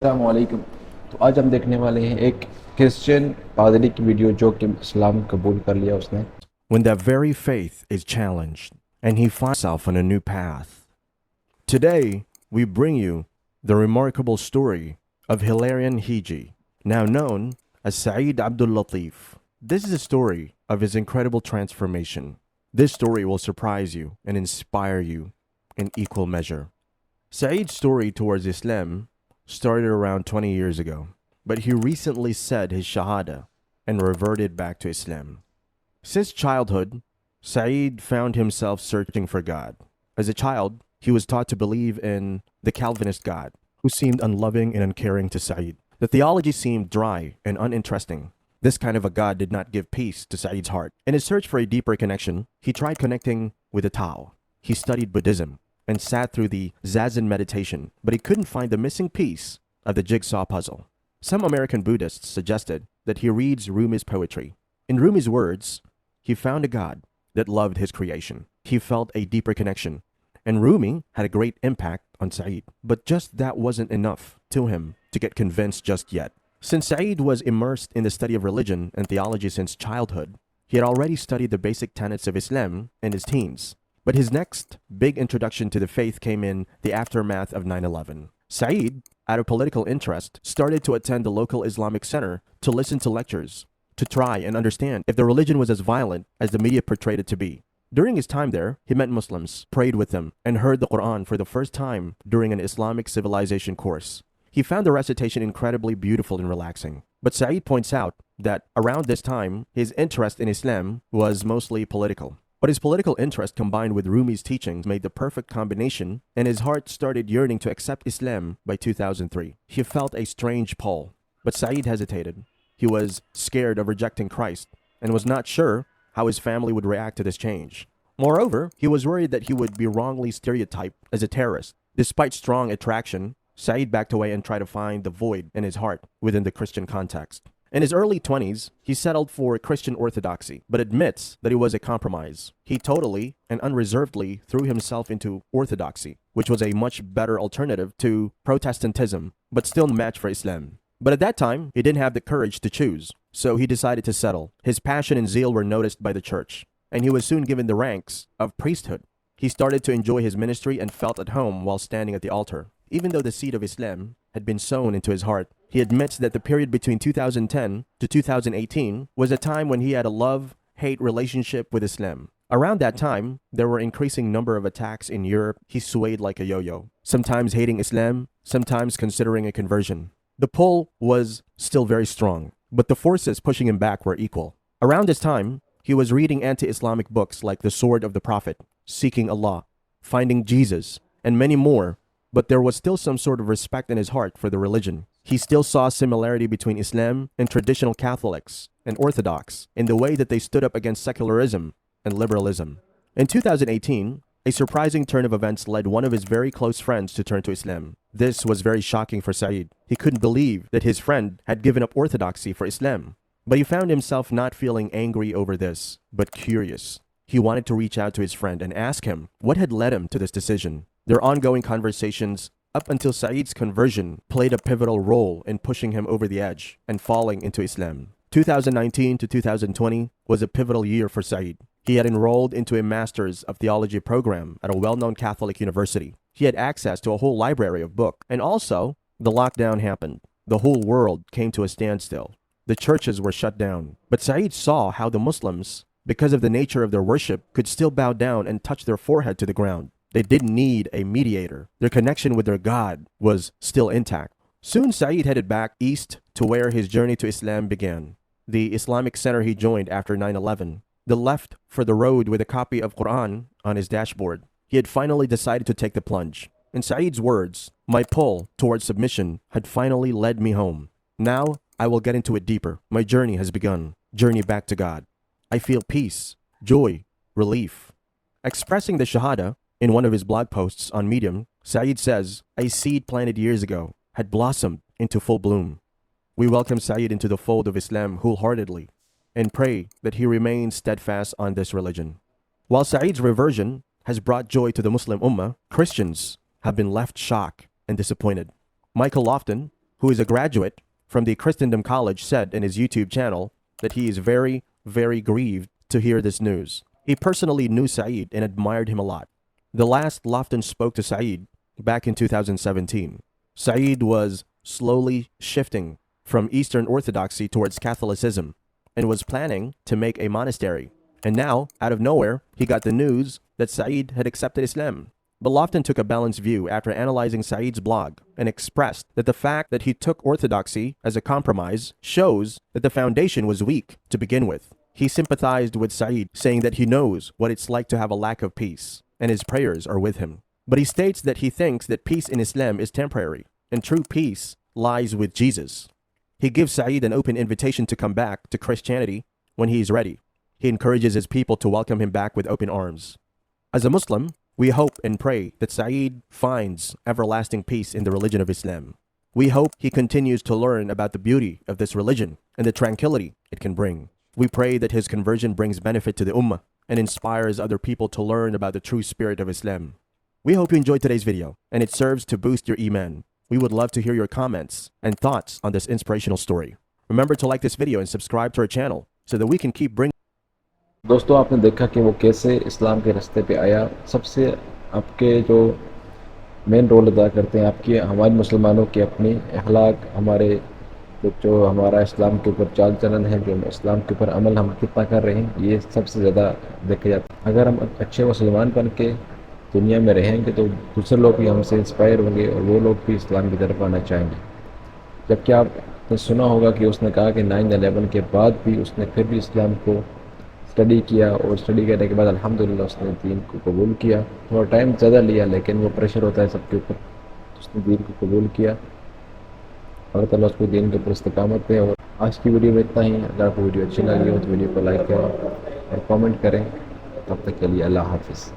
अस्सलामुअलैकुम। तो आज हम देखने वाले हैं एक क्रिश्चियन पादरी की वीडियो जो कि इस्लाम कबूल कर लिया उसने। When that very faith is challenged and he finds himself on a new path. Today, we bring you the remarkable story of Hilarion Hiji, now known as Saeed Abdul Latif. This is a story of his incredible transformation. This story will surprise you and inspire you in equal measure. Saeed's story towards Islam started around 20 years ago, but he recently said his Shahada and reverted back to Islam. Since childhood, Saeed found himself searching for God. As a child, he was taught to believe in the Calvinist God, who seemed unloving and uncaring to Saeed. The theology seemed dry and uninteresting. This kind of a God did not give peace to Saeed's heart. In his search for a deeper connection, he tried connecting with the Tao. He studied Buddhism and sat through the Zazen meditation, but he couldn't find the missing piece of the jigsaw puzzle. Some American Buddhists suggested that he reads Rumi's poetry. In Rumi's words, he found a God that loved his creation. He felt a deeper connection, and Rumi had a great impact on Saeed. But just that wasn't enough to him to get convinced just yet. Since Saeed was immersed in the study of religion and theology since childhood, he had already studied the basic tenets of Islam in his teens. But his next big introduction to the faith came in the aftermath of 9/11. Saeed, out of political interest, started to attend the local Islamic center to listen to lectures, to try and understand if the religion was as violent as the media portrayed it to be. During his time there, he met Muslims, prayed with them, and heard the Quran for the first time during an Islamic civilization course. He found the recitation incredibly beautiful and relaxing. But Saeed points out that around this time, his interest in Islam was mostly political. But his political interest combined with Rumi's teachings made the perfect combination, and his heart started yearning to accept Islam by 2003. He felt a strange pull, but Saeed hesitated. He was scared of rejecting Christ and was not sure how his family would react to this change. Moreover, he was worried that he would be wrongly stereotyped as a terrorist. Despite strong attraction, Saeed backed away and tried to find the void in his heart within the Christian context. In his early 20s, he settled for Christian orthodoxy, but admits that it was a compromise. He totally and unreservedly threw himself into orthodoxy, which was a much better alternative to Protestantism, but still a match for Islam. But at that time, he didn't have the courage to choose, so he decided to settle. His passion and zeal were noticed by the church, and he was soon given the ranks of priesthood. He started to enjoy his ministry and felt at home while standing at the altar. Even though the seed of Islam had been sown into his heart, he admits that the period between 2010 to 2018 was a time when he had a love-hate relationship with Islam. Around that time, there were increasing number of attacks in Europe. He swayed like a yo-yo, sometimes hating Islam, sometimes considering a conversion. The pull was still very strong, but the forces pushing him back were equal. Around this time, he was reading anti-Islamic books like The Sword of the Prophet, Seeking Allah, Finding Jesus, and many more, but there was still some sort of respect in his heart for the religion. He still saw a similarity between Islam and traditional Catholics and Orthodox in the way that they stood up against secularism and liberalism. In 2018, a surprising turn of events led one of his very close friends to turn to Islam. This was very shocking for Saeed. He couldn't believe that his friend had given up orthodoxy for Islam. But he found himself not feeling angry over this, but curious. He wanted to reach out to his friend and ask him what had led him to this decision. Their ongoing conversations up until Saeed's conversion played a pivotal role in pushing him over the edge and falling into Islam. 2019 to 2020 was a pivotal year for Saeed. He had enrolled into a Master's of Theology program at a well-known Catholic university. He had access to a whole library of books. And also, the lockdown happened. The whole world came to a standstill. The churches were shut down. But Saeed saw how the Muslims, because of the nature of their worship, could still bow down and touch their forehead to the ground. They didn't need a mediator. Their connection with their God was still intact. Soon Saeed headed back east to where his journey to Islam began. The Islamic center he joined after 9/11. The left for the road with a copy of Quran on his dashboard. He had finally decided to take the plunge. In Saeed's words, my pull towards submission had finally led me home. Now I will get into it deeper. My journey has begun. Journey back to God. I feel peace, joy, relief. Expressing the Shahada, in one of his blog posts on Medium, Saeed says, a seed planted years ago had blossomed into full bloom. We welcome Saeed into the fold of Islam wholeheartedly and pray that he remains steadfast on this religion. While Saeed's reversion has brought joy to the Muslim Ummah, Christians have been left shocked and disappointed. Michael Lofton, who is a graduate from the Christendom College, said in his YouTube channel that he is very, very grieved to hear this news. He personally knew Saeed and admired him a lot. The last Lofton spoke to Saeed back in 2017. Saeed was slowly shifting from Eastern Orthodoxy towards Catholicism and was planning to make a monastery. And now, out of nowhere, he got the news that Saeed had accepted Islam. But Lofton took a balanced view after analyzing Saeed's blog and expressed that the fact that he took orthodoxy as a compromise shows that the foundation was weak to begin with. He sympathized with Saeed, saying that he knows what it's like to have a lack of peace, and his prayers are with him. But he states that he thinks that peace in Islam is temporary, and true peace lies with Jesus. He gives Saeed an open invitation to come back to Christianity when he is ready. He encourages his people to welcome him back with open arms. As a Muslim, we hope and pray that Saeed finds everlasting peace in the religion of Islam. We hope he continues to learn about the beauty of this religion and the tranquility it can bring. We pray that his conversion brings benefit to the Ummah and inspires other people to learn about the true spirit of Islam. We hope you enjoyed today's video and it serves to boost your Iman. We would love to hear your comments and thoughts on this inspirational story. Remember to like this video and subscribe to our channel so that we can keep bringing. दोस्तों, आपने देखा कि वो कैसे इस्लाम के रास्ते पे आया। सबसे आपके जो मेन रोल अदा करते हैं आपकी हमारे मुसलमानों की अपनी अखलाक, हमारे जो हमारा इस्लाम के ऊपर चाल चलन है, जो इस्लाम के ऊपर अमल हम कितना कर रहे हैं, ये सबसे ज़्यादा देखा जाता है। अगर हम अच्छे मुसलमान बन के दुनिया में रहेंगे तो दूसरे लोग भी हमसे इंस्पायर होंगे और वो लोग भी इस्लाम की तरफ आना चाहेंगे। जबकि आपने सुना होगा कि उसने कहा कि 9/11 के बाद भी उसने फिर भी इस्लाम को स्टडी किया और स्टडी करने के बाद अल्हम्दुलिल्लाह उसने दीन को कबूल किया। थोड़ा टाइम ज़्यादा लिया, लेकिन वो प्रेशर होता है सबके ऊपर, तो उसने दीन को कबूल किया और अल्लाह उसको दीन के ऊपर इस्तिकामत दे। और आज की वीडियो में इतना ही। अगर आपको वीडियो अच्छी लगी हो तो वीडियो को लाइक करें और कमेंट करें। तब तक के लिए अल्लाह हाफिज़।